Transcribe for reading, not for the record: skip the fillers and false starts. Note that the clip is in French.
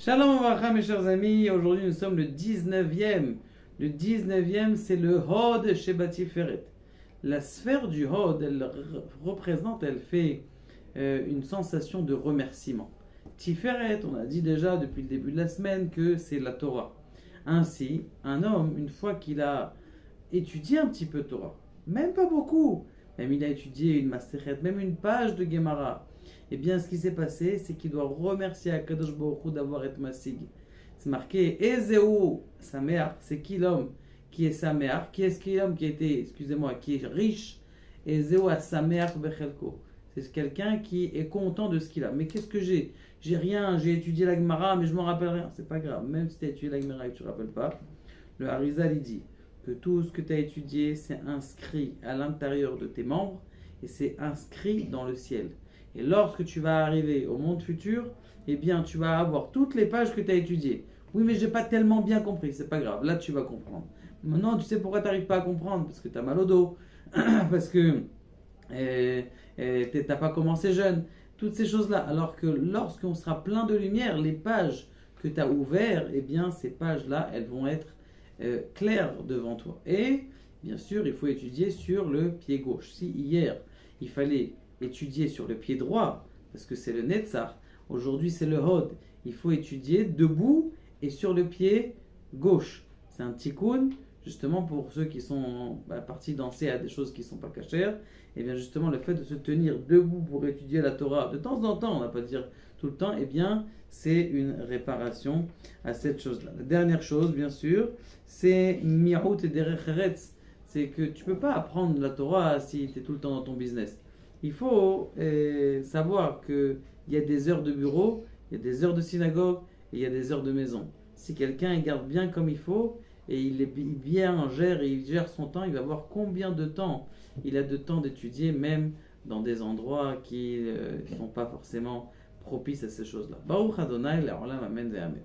Shalom Avracha mes chers amis, aujourd'hui nous sommes le 19e. Le 19e c'est le Hod Sheba Tiferet. La sphère du Hod, elle représente, elle fait une sensation de remerciement. Tiferet, on a dit déjà depuis le début de la semaine que c'est la Torah. Ainsi, un homme, une fois qu'il a étudié un petit peu Torah, même pas beaucoup, même il a étudié une Masechet, même une page de Gemara, eh bien, ce qui s'est passé, c'est qu'il doit remercier Akadosh Baruch Hu d'avoir été Masig. C'est marqué Ezeu Sameach, c'est qui l'homme qui est Sameach, qui est-ce qui est l'homme qui est riche, Ezeu Sameach Bechelko. C'est quelqu'un qui est content de ce qu'il a. Mais qu'est-ce que j'ai? J'ai rien, j'ai étudié la Gemara, mais je m'en rappelle rien. C'est pas grave, même si tu as étudié la Gemara et que tu ne te rappelles pas, le Harizal il dit que tout ce que tu as étudié, c'est inscrit à l'intérieur de tes membres et c'est inscrit dans le ciel. Et lorsque tu vas arriver au monde futur, eh bien, tu vas avoir toutes les pages que tu as étudiées. Oui, mais j'ai pas tellement bien compris, c'est pas grave, là tu vas comprendre. Maintenant, tu sais pourquoi tu n'arrives pas à comprendre? Parce que tu as mal au dos, parce que tu n'as pas commencé jeune, toutes ces choses-là. Alors que lorsqu'on sera plein de lumière, les pages que tu as ouvertes, eh bien, ces pages-là, elles vont être claires devant toi. Et, bien sûr, il faut étudier sur le pied gauche. Si hier, il fallait étudier sur le pied droit, parce que c'est le Netzach, aujourd'hui c'est le Hod, il faut étudier debout et sur le pied gauche. C'est un tikkun, justement pour ceux qui sont partis danser à des choses qui ne sont pas cachères, et bien justement le fait de se tenir debout pour étudier la Torah, de temps en temps, on ne va pas dire tout le temps, et bien c'est une réparation à cette chose-là. La dernière chose, bien sûr, c'est Mi'ut et Derech Eretz, c'est que tu ne peux pas apprendre la Torah si tu es tout le temps dans ton business. Il faut savoir qu'il y a des heures de bureau, il y a des heures de synagogue et il y a des heures de maison. Si quelqu'un garde bien comme il faut et il gère son temps, il va voir combien de temps il a de temps d'étudier, même dans des endroits qui ne sont pas forcément propices à ces choses-là. Baruch Adonai, l'Olam, Amen, Amen.